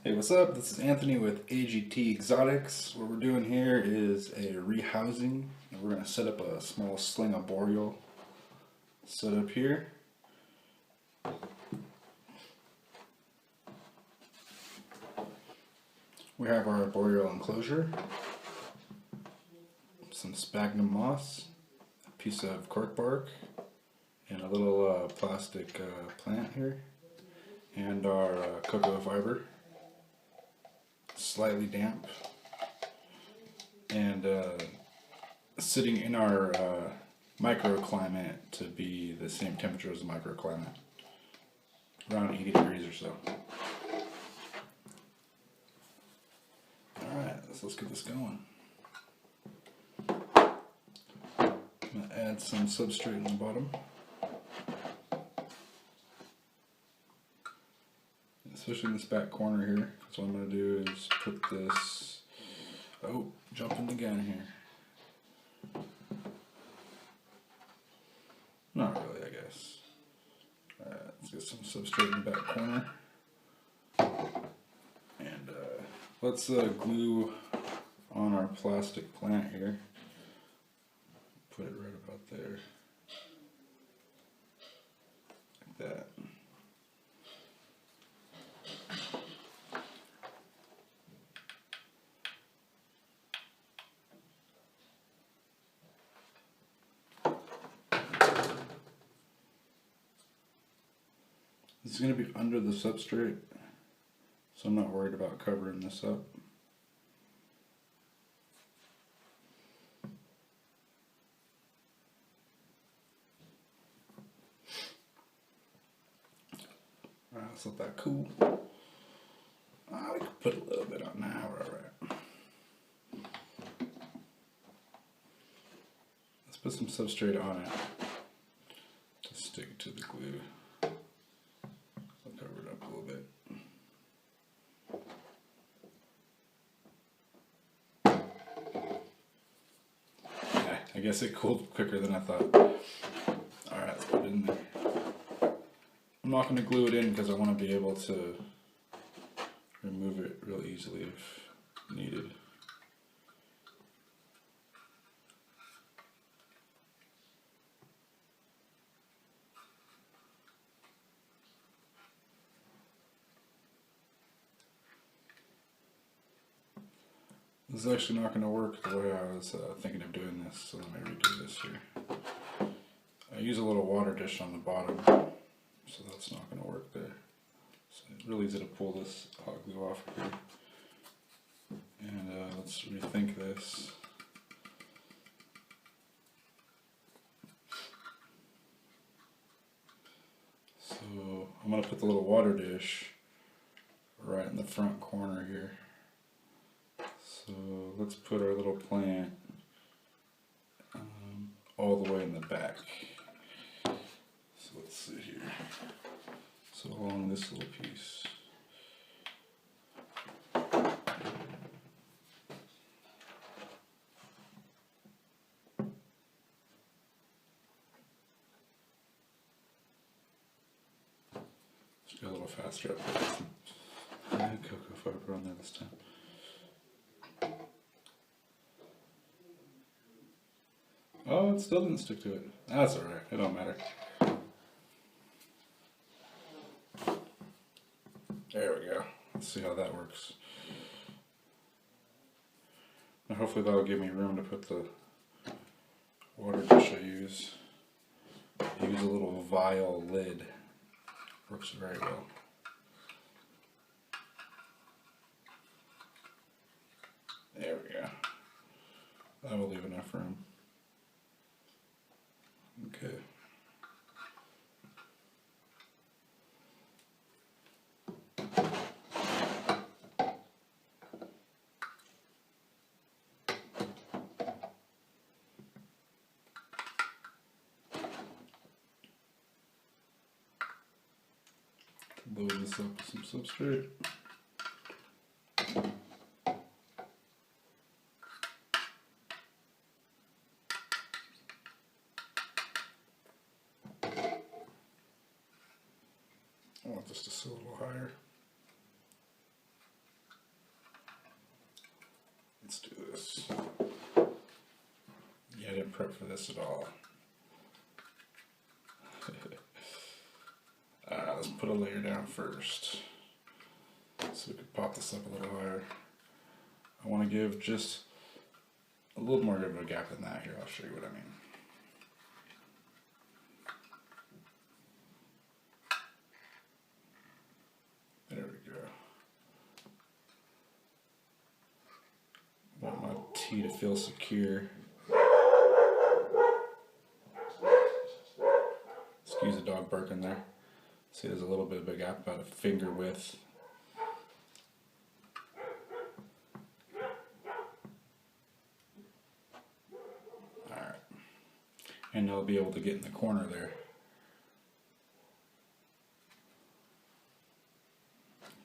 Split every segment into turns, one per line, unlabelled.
Hey, what's up? This is Anthony with AGT Exotics. What we're doing here is a rehousing, and we're going to set up a small sling of boreal set up here. We have our boreal enclosure, some sphagnum moss, a piece of cork bark, and a little plastic plant here, and our cocoa fiber. Slightly damp, and sitting in our microclimate to be the same temperature as the microclimate, around 80 degrees or so. Alright, so let's get this going. I'm going to add some substrate in the bottom. Especially in this back corner here, because what I'm going to do is put this, jumping the gun here. Not really, I guess. Alright, let's get some substrate in the back corner. And let's glue on our plastic plant here. Put it right about there. Like that. This is going to be under the substrate, so I'm not worried about covering this up. Alright, let's let that cool. We can put a little bit on now, alright. Let's put some substrate on it to stick to the glue. Cover it up a little bit. Yeah, I guess it cooled quicker than I thought. Alright, let's put it in there. I'm not going to glue it in because I want to be able to remove it real easily if needed. This is actually not going to work the way I was thinking of doing this, so let me redo this here. I use a little water dish on the bottom, so that's not going to work there. So it's really easy to pull this hot glue off here. And let's rethink this. So I'm going to put the little water dish right in the front corner here. So let's put our little plant all the way in the back. So let's see here. So along this little piece. Let's go a little faster up there. Some cocoa fiber on there this time. Oh, it still didn't stick to it. That's alright, it don't matter. There we go. Let's see how that works. Now hopefully that'll give me room to put the water dish I use. I use a little vial lid. Works very well. There we go. That will leave enough room. Okay. Load this up with some substrate. I want this to sit a little higher. Let's do this. Yeah, I didn't prep for this at all. Let's put a layer down first, so we can pop this up a little higher. I want to give just a little more of a gap than that here. I'll show you what I mean. There we go. I want my tee to feel secure. Excuse the dog barking there. See, there's a little bit of a gap, about a finger width. Alright. And they'll be able to get in the corner there.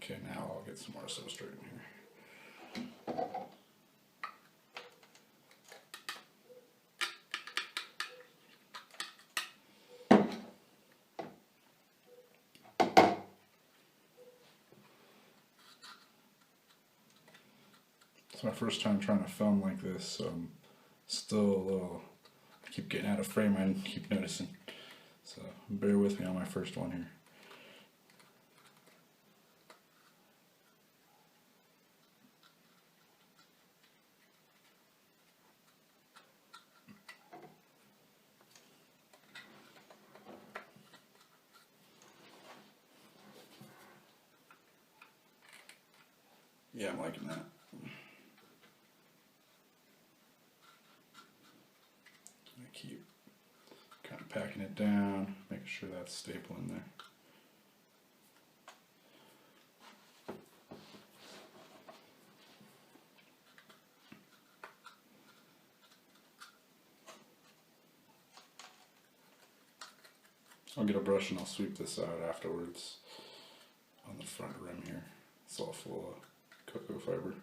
Okay, now I'll get some more substrate in here. It's my first time trying to film like this, so I'm still a little, I keep getting out of frame, I keep noticing. So bear with me on my first one here. Yeah, I'm liking that. I keep kind of packing it down, making sure that's staple in there. I'll get a brush and I'll sweep this out afterwards on the front rim here. It's all full of cocoa fiber.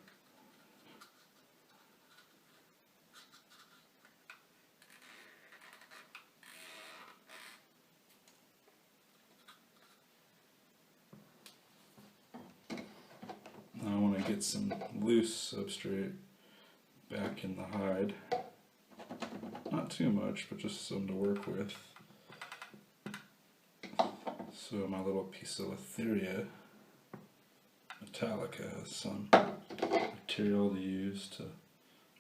Now I want to get some loose substrate back in the hide. Not too much, but just some to work with. So my little piece of Etheria metallica has some material to use to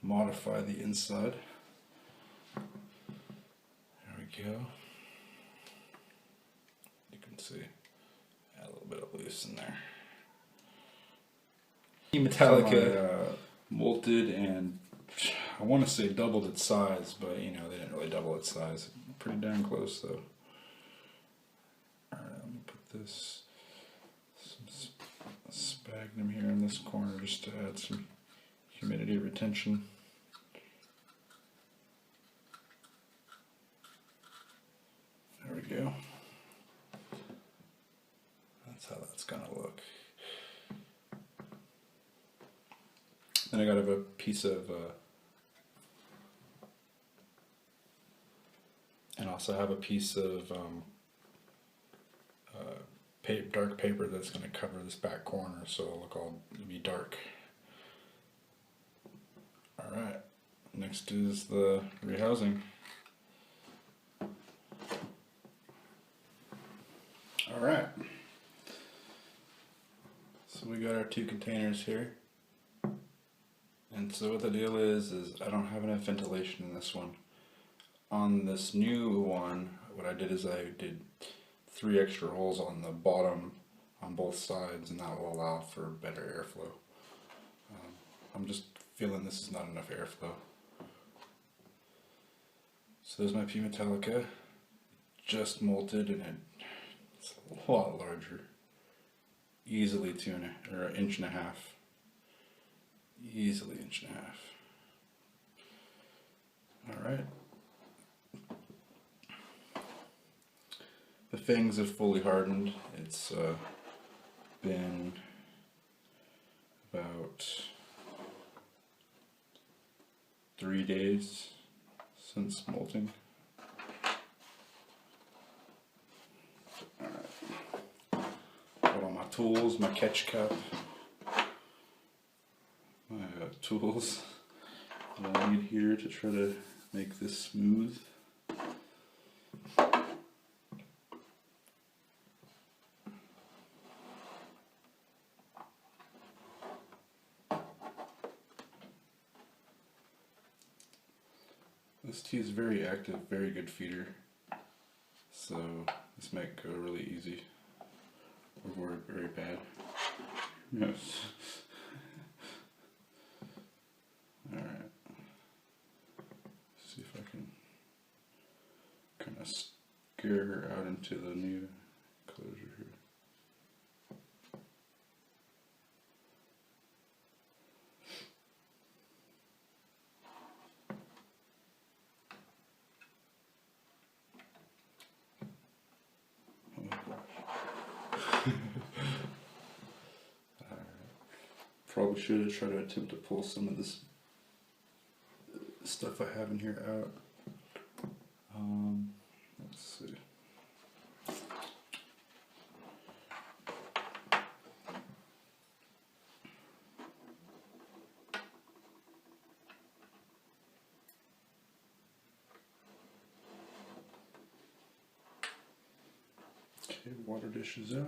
modify the inside. There we go. You can see add a little bit of loose in there. Metallica molted and I want to say doubled its size, but you know they didn't really double its size. Pretty darn close though. Alright, I'm gonna put this some sphagnum here in this corner just to add some humidity retention. There we go. That's how that's gonna look. Then I got a piece of, and also have a piece of dark paper that's going to cover this back corner, so it'll be dark. All right, next is the rehousing. All right, so we got our 2 containers here. And so what the deal is I don't have enough ventilation in this one. On this new one, what I did is I did 3 extra holes on the bottom on both sides, and that will allow for better airflow. I'm just feeling this is not enough airflow. So there's my P Metallica, just molted, and it's a lot larger. Easily 1.5 inches. Easily 1.5 inches. Alright. The fangs have fully hardened. It's been about 3 days since molting. Alright. Got all my tools, my catch cup, my tools that I need here to try to make this smooth. This tea is very active, very good feeder, so this might go really easy or very bad. Yes. Alright. See if I can kind of scare her out into the new closure here. Probably should have tried to attempt to pull some of this stuff I have in here out. Let's see. Okay, water dish is out.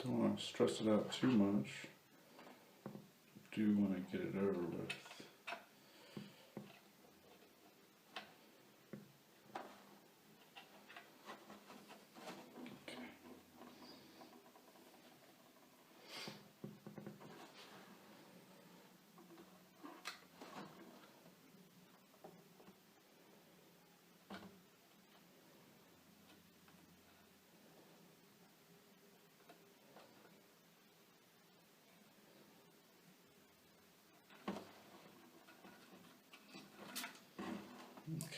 Don't want to stress it out too much. Do want to get it over with.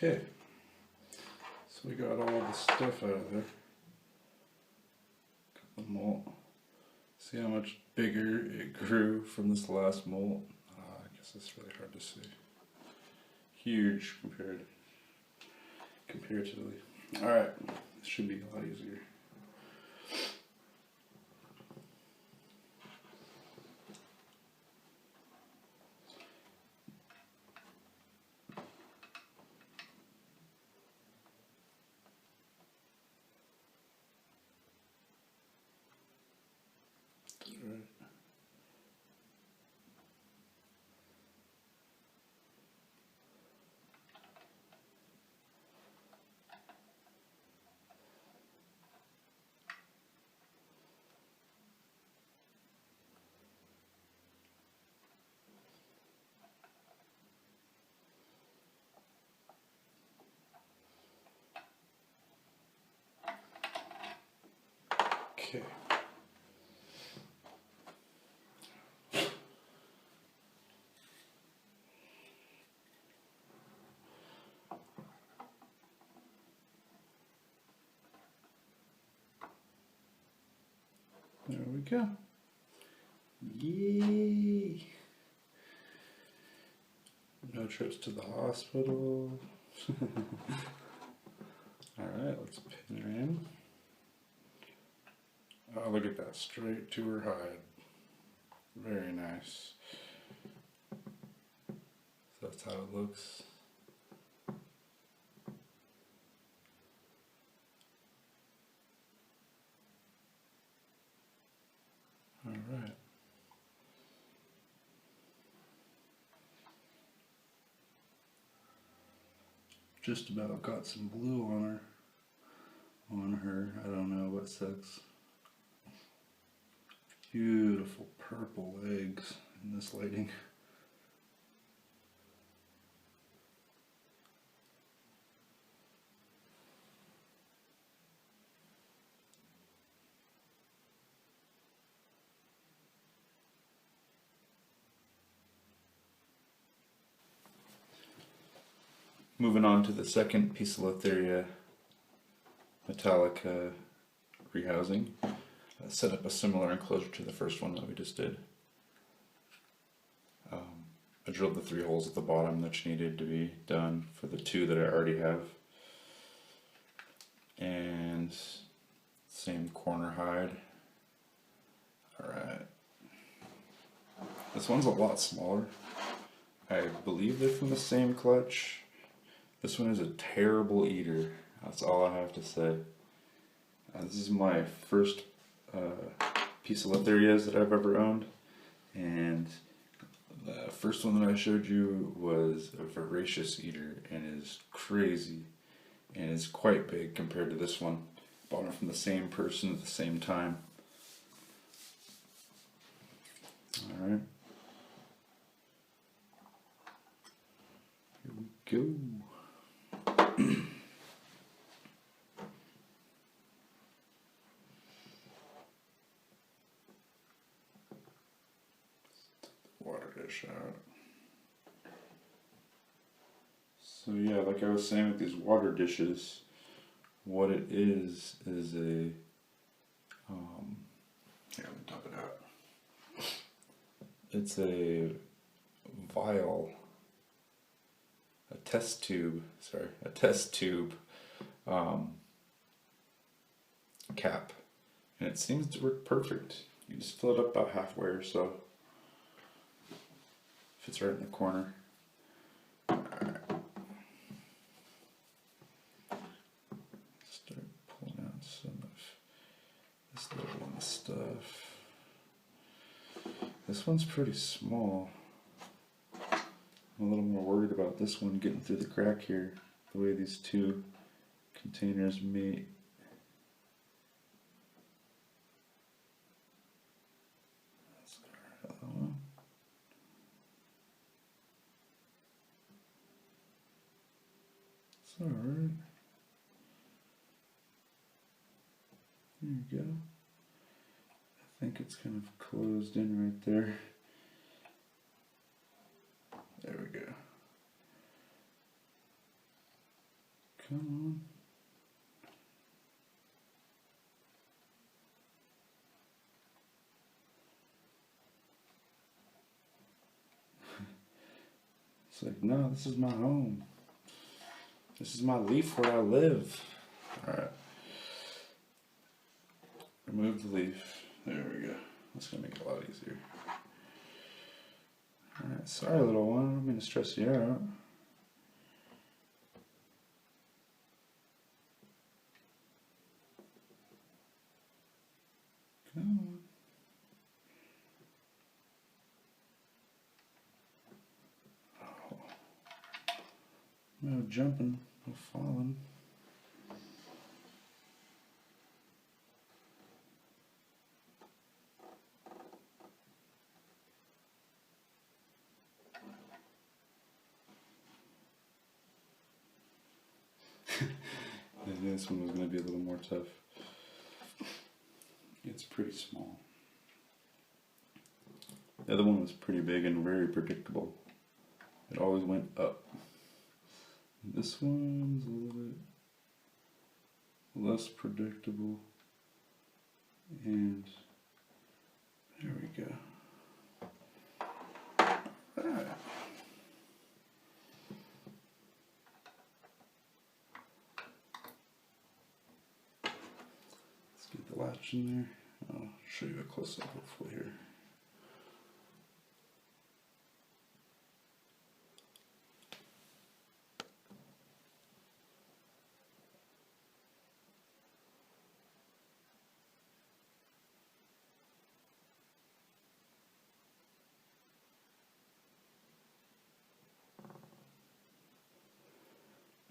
Okay, so we got all the stuff out of there. Got the molt. See how much bigger it grew from this last molt? I guess it's really hard to see. Huge comparatively. Alright, this should be a lot easier. Okay. There we go. Yay! No trips to the hospital. Alright, let's pin her in. Oh, look at that, straight to her hide. Very nice. So that's how it looks. Alright. Just about got some blue on her. I don't know what sex. Beautiful purple legs in this lighting. Moving on to the second piece of metallica rehousing. Set up a similar enclosure to the first one that we just did. I drilled the 3 holes at the bottom that needed to be done for the 2 that I already have. And same corner hide. Alright. This one's a lot smaller. I believe they're from the same clutch. This one is a terrible eater. That's all I have to say. This is my first piece of Litherias that I've ever owned. And the first one that I showed you was a voracious eater and is crazy. And is quite big compared to this one. Bought it from the same person at the same time. Alright. Here we go. Water dish out. So yeah, like I was saying with these water dishes, what it is a here, let me dump it out. It's a vial, a test tube cap, and it seems to work perfect. You just fill it up about halfway or so. Fits right in the corner. Start pulling out some of this little one stuff. This one's pretty small. I'm a little more worried about this one getting through the crack here, the way these 2 containers meet. That's our other one. It's alright. There you go. I think it's kind of closed in right there. There we go. Come on. It's like, no, this is my home. This is my leaf where I live. Alright. Remove the leaf. There we go. That's going to make it a lot easier. Alright, sorry little one, I don't mean to stress you out. Come on. Oh. No jumping, no falling. This one was going to be a little more tough. It's pretty small. The other one was pretty big and very predictable. It always went up. This one's a little bit less predictable. And there we go. Alright. Get the latch in there. I'll show you a close-up hopefully here.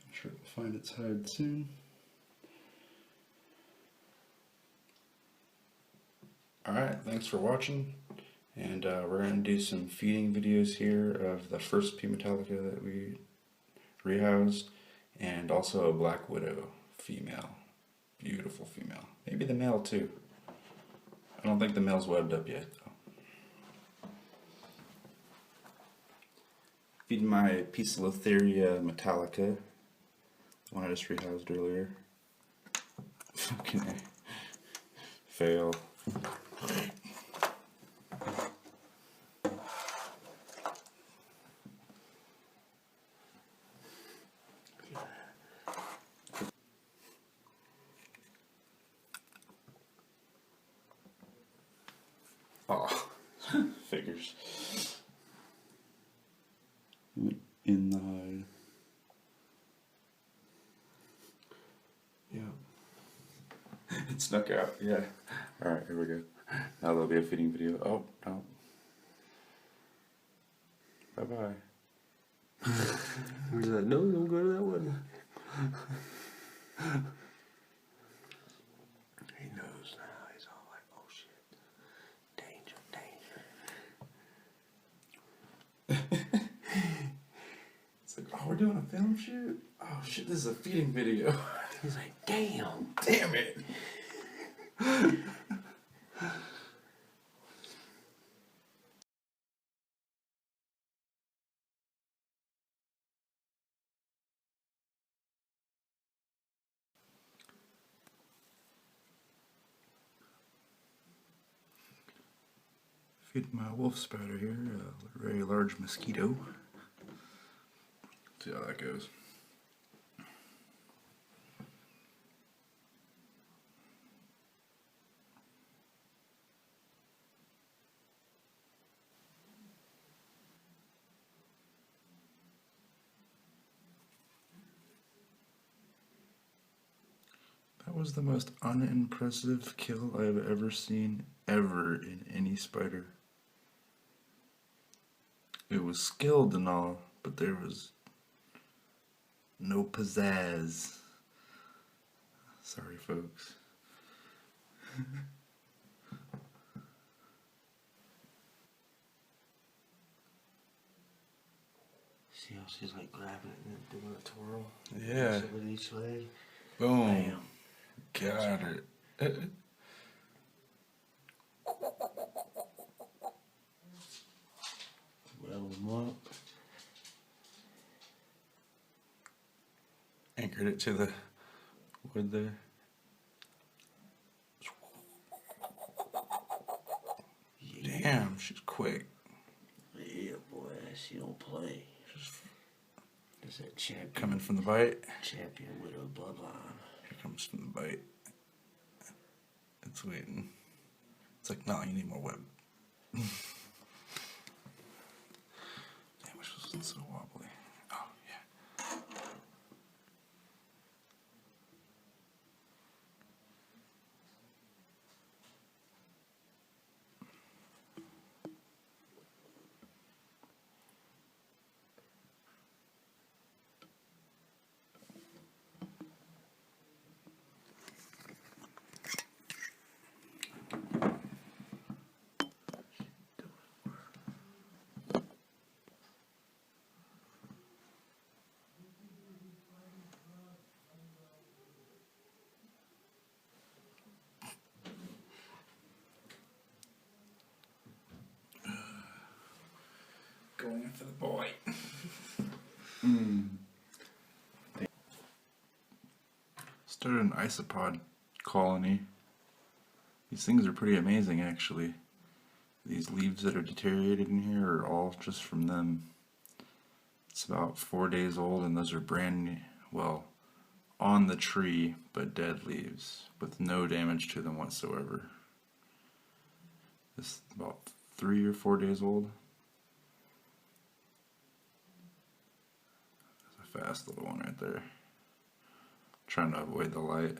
I'm sure it'll find its hide soon. Alright, thanks for watching, and we're going to do some feeding videos here of the first P Metallica that we rehoused, and also a Black Widow female. Beautiful female. Maybe the male too. I don't think the male's webbed up yet though. Feeding my Poecilotheria metallica The one I just rehoused earlier. Fucking fail. Oh, figures. In the hide. Yeah. It snuck out, yeah. Alright, here we go. Now there'll be a feeding video. Oh, no. Bye-bye.
He's like, no, don't go to that one. He knows now. He's all like, oh shit. Danger, danger.
It's like, oh, we're doing a film shoot? Oh shit, this is a feeding video.
He's like, damn.
Damn it. Feed my wolf spider here, a very large mosquito. See how that goes. That was the most unimpressive kill I've ever seen, ever, in any spider. It was skilled and all, but there was no pizzazz. Sorry, folks.
See how she's like grabbing it and doing a twirl?
Yeah.
With each leg.
Boom. Got it.
Well, them up.
Anchored it to the wood there.
Yeah.
Damn, she's quick.
Yeah, boy, she don't play. There's that champion.
Coming from the bite.
Champion with her bloodline.
Here comes from the bite. It's waiting. It's like, no, you need more web. Damn, which was so wobbly. Oh, yeah. Going in for the boy. Started an isopod colony. These things are pretty amazing, actually. These leaves that are deteriorated in here are all just from them. It's about 4 days old, and those are brand new, well, on the tree, but dead leaves, with no damage to them whatsoever. This is about 3 or 4 days old. That's a fast little one right there. Trying to avoid the light.